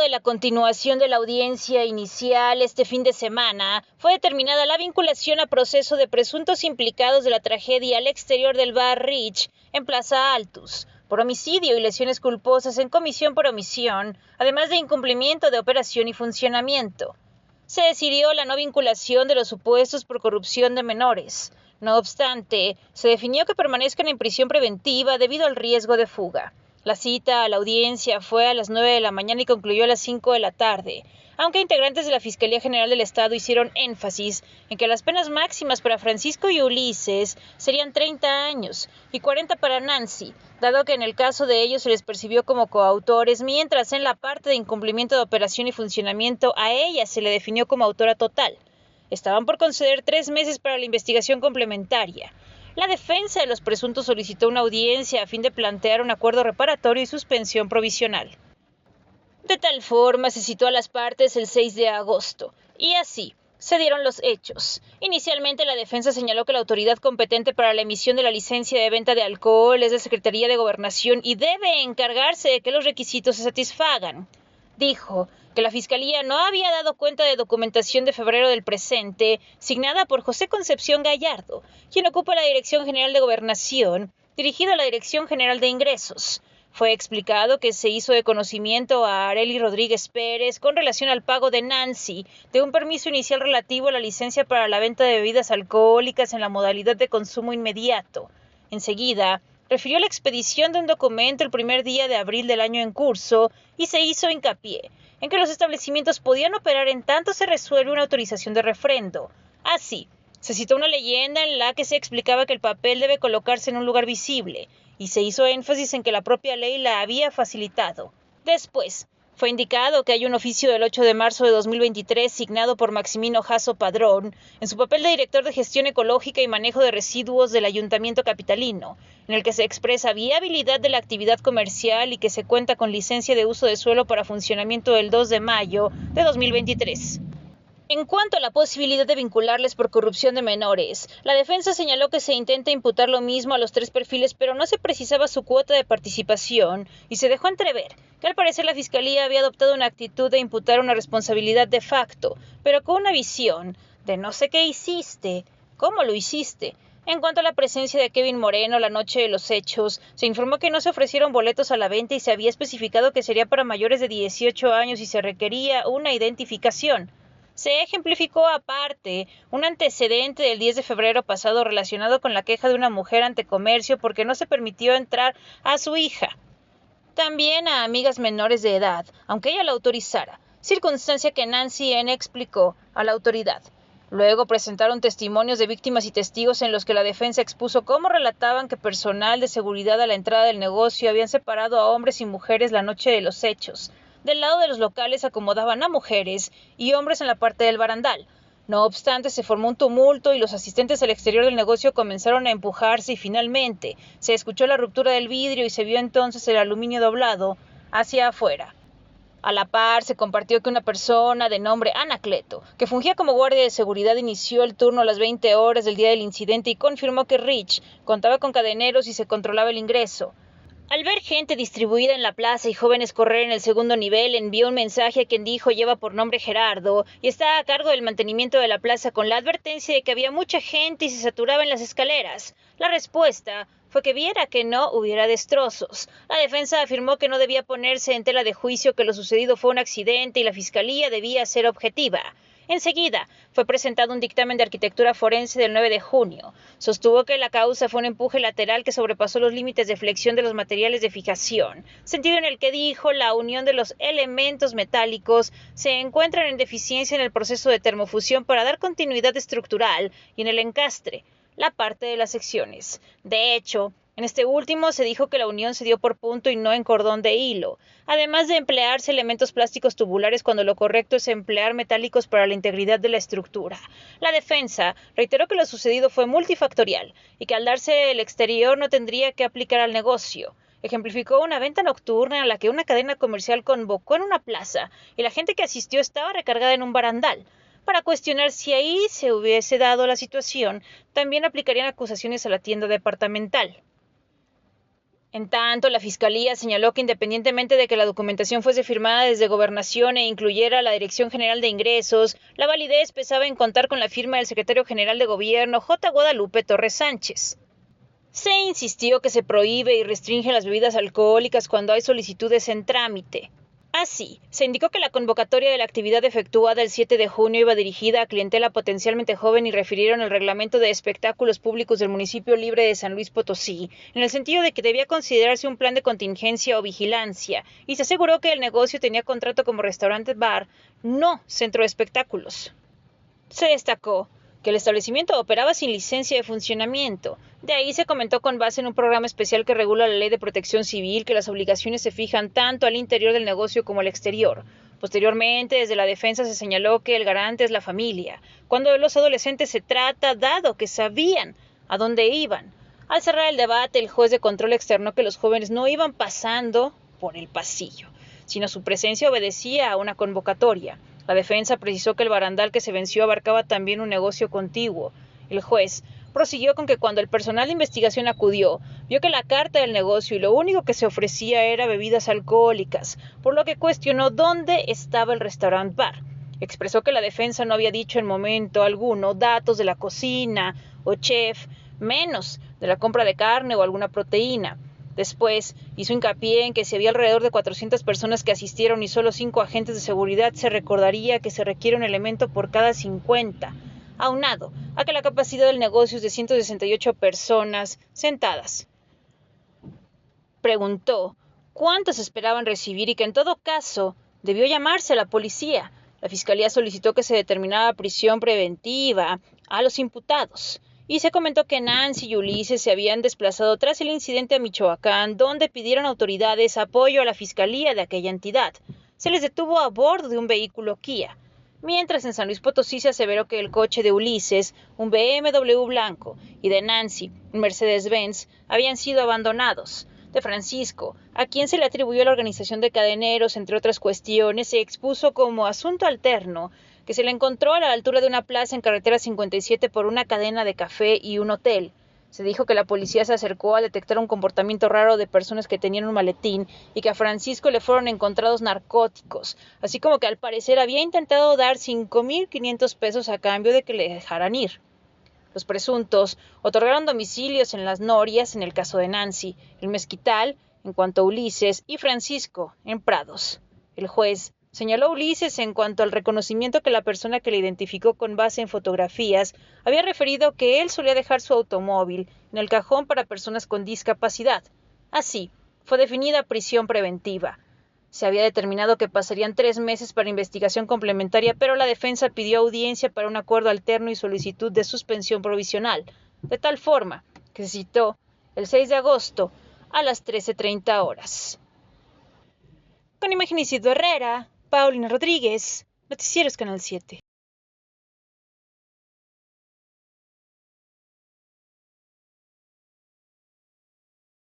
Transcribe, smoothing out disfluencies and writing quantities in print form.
de la continuación de la audiencia inicial este fin de semana, fue determinada la vinculación a proceso de presuntos implicados de la tragedia al exterior del bar Rich en Plaza Altus, por homicidio y lesiones culposas en comisión por omisión, además de incumplimiento de operación y funcionamiento. Se decidió la no vinculación de los supuestos por corrupción de menores. No obstante, se definió que permanezcan en prisión preventiva debido al riesgo de fuga. La cita a la audiencia fue a las 9 de la mañana y concluyó a las 5 de la tarde, aunque integrantes de la Fiscalía General del Estado hicieron énfasis en que las penas máximas para Francisco y Ulises serían 30 años y 40 para Nancy, dado que en el caso de ellos se les percibió como coautores, mientras en la parte de incumplimiento de operación y funcionamiento a ella se le definió como autora total. Estaban por conceder 3 meses para la investigación complementaria. La defensa de los presuntos solicitó una audiencia a fin de plantear un acuerdo reparatorio y suspensión provisional. De tal forma se citó a las partes el 6 de agosto, y así se dieron los hechos. Inicialmente la defensa señaló que la autoridad competente para la emisión de la licencia de venta de alcohol es la Secretaría de Gobernación y debe encargarse de que los requisitos se satisfagan. Dijo que la Fiscalía no había dado cuenta de documentación de febrero del presente, signada por José Concepción Gallardo, quien ocupa la Dirección General de Gobernación, dirigido a la Dirección General de Ingresos. Fue explicado que se hizo de conocimiento a Arely Rodríguez Pérez con relación al pago de Nancy de un permiso inicial relativo a la licencia para la venta de bebidas alcohólicas en la modalidad de consumo inmediato. Enseguida, refirió la expedición de un documento el primer día de abril del año en curso y se hizo hincapié en que los establecimientos podían operar en tanto se resuelve una autorización de refrendo. Así, se citó una leyenda en la que se explicaba que el papel debe colocarse en un lugar visible, y se hizo énfasis en que la propia ley la había facilitado. Después, fue indicado que hay un oficio del 8 de marzo de 2023 signado por Maximino Jasso Padrón en su papel de director de gestión ecológica y manejo de residuos del Ayuntamiento capitalino, en el que se expresa viabilidad de la actividad comercial y que se cuenta con licencia de uso de suelo para funcionamiento del 2 de mayo de 2023. En cuanto a la posibilidad de vincularles por corrupción de menores, la defensa señaló que se intenta imputar lo mismo a los 3 perfiles, pero no se precisaba su cuota de participación y se dejó entrever que al parecer la Fiscalía había adoptado una actitud de imputar una responsabilidad de facto, pero con una visión de no sé qué hiciste, cómo lo hiciste. En cuanto a la presencia de Kevin Moreno la noche de los hechos, se informó que no se ofrecieron boletos a la venta y se había especificado que sería para mayores de 18 años y se requería una identificación. Se ejemplificó aparte un antecedente del 10 de febrero pasado relacionado con la queja de una mujer ante comercio porque no se permitió entrar a su hija. También a amigas menores de edad, aunque ella la autorizara, circunstancia que Nancy N. explicó a la autoridad. Luego presentaron testimonios de víctimas y testigos en los que la defensa expuso cómo relataban que personal de seguridad a la entrada del negocio habían separado a hombres y mujeres la noche de los hechos. Del lado de los locales acomodaban a mujeres y hombres en la parte del barandal. No obstante, se formó un tumulto y los asistentes al exterior del negocio comenzaron a empujarse y finalmente se escuchó la ruptura del vidrio y se vio entonces el aluminio doblado hacia afuera. A la par, se compartió que una persona de nombre Anacleto, que fungía como guardia de seguridad, inició el turno a las 20 horas del día del incidente y confirmó que Rich contaba con cadeneros y se controlaba el ingreso. Al ver gente distribuida en la plaza y jóvenes correr en el segundo nivel, envió un mensaje a quien dijo lleva por nombre Gerardo y está a cargo del mantenimiento de la plaza con la advertencia de que había mucha gente y se saturaba en las escaleras. La respuesta fue que viera que no hubiera destrozos. La defensa afirmó que no debía ponerse en tela de juicio que lo sucedido fue un accidente y la fiscalía debía ser objetiva. Enseguida, fue presentado un dictamen de arquitectura forense del 9 de junio. Sostuvo que la causa fue un empuje lateral que sobrepasó los límites de flexión de los materiales de fijación, sentido en el que dijo la unión de los elementos metálicos se encuentran en deficiencia en el proceso de termofusión para dar continuidad estructural y en el encastre, la parte de las secciones. De hecho, en este último se dijo que la unión se dio por punto y no en cordón de hilo, además de emplearse elementos plásticos tubulares cuando lo correcto es emplear metálicos para la integridad de la estructura. La defensa reiteró que lo sucedido fue multifactorial y que al darse el exterior no tendría que aplicar al negocio. Ejemplificó una venta nocturna a la que una cadena comercial convocó en una plaza y la gente que asistió estaba recargada en un barandal. Para cuestionar si ahí se hubiese dado la situación, también aplicarían acusaciones a la tienda departamental. En tanto, la Fiscalía señaló que independientemente de que la documentación fuese firmada desde Gobernación e incluyera la Dirección General de Ingresos, la validez pesaba en contar con la firma del secretario general de Gobierno, J. Guadalupe Torres Sánchez. Se insistió que se prohíbe y restringe las bebidas alcohólicas cuando hay solicitudes en trámite. Así, se indicó que la convocatoria de la actividad efectuada el 7 de junio iba dirigida a clientela potencialmente joven y refirieron el reglamento de espectáculos públicos del municipio libre de San Luis Potosí, en el sentido de que debía considerarse un plan de contingencia o vigilancia, y se aseguró que el negocio tenía contrato como restaurante-bar, no centro de espectáculos. Se destacó que el establecimiento operaba sin licencia de funcionamiento. De ahí se comentó con base en un programa especial que regula la Ley de Protección Civil que las obligaciones se fijan tanto al interior del negocio como al exterior. Posteriormente, desde la defensa se señaló que el garante es la familia, cuando de los adolescentes se trata, dado que sabían a dónde iban. Al cerrar el debate, el juez de control externó que los jóvenes no iban pasando por el pasillo, sino su presencia obedecía a una convocatoria. La defensa precisó que el barandal que se venció abarcaba también un negocio contiguo. El juez prosiguió con que cuando el personal de investigación acudió, vio que la carta del negocio y lo único que se ofrecía era bebidas alcohólicas, por lo que cuestionó dónde estaba el restaurant bar. Expresó que la defensa no había dicho en momento alguno datos de la cocina o chef, menos de la compra de carne o alguna proteína. Después, hizo hincapié en que si había alrededor de 400 personas que asistieron y solo 5 agentes de seguridad, se recordaría que se requiere un elemento por cada 50, aunado a que la capacidad del negocio es de 168 personas sentadas. Preguntó cuántos esperaban recibir y que en todo caso debió llamarse a la policía. La Fiscalía solicitó que se determinara prisión preventiva a los imputados. Y se comentó que Nancy y Ulises se habían desplazado tras el incidente a Michoacán, donde pidieron autoridades apoyo a la fiscalía de aquella entidad. Se les detuvo a bordo de un vehículo Kia. Mientras en San Luis Potosí se aseveró que el coche de Ulises, un BMW blanco, y de Nancy, un Mercedes-Benz, habían sido abandonados. De Francisco, a quien se le atribuyó la organización de cadeneros, entre otras cuestiones, se expuso como asunto alterno que se le encontró a la altura de una plaza en carretera 57 por una cadena de café y un hotel. Se dijo que la policía se acercó a detectar un comportamiento raro de personas que tenían un maletín y que a Francisco le fueron encontrados narcóticos, así como que al parecer había intentado dar 5,500 pesos a cambio de que le dejaran ir. Los presuntos otorgaron domicilios en Las Norias, en el caso de Nancy, el Mezquital, en cuanto a Ulises, y Francisco, en Prados. El juez señaló a Ulises en cuanto al reconocimiento que la persona que le identificó con base en fotografías había referido que él solía dejar su automóvil en el cajón para personas con discapacidad. Así, fue definida prisión preventiva. Se había determinado que pasarían 3 meses para investigación complementaria, pero la defensa pidió audiencia para un acuerdo alterno y solicitud de suspensión provisional, de tal forma que se citó el 6 de agosto a las 13:30 horas. Con imagen Isidro Herrera, Paulina Rodríguez, Noticieros Canal 7.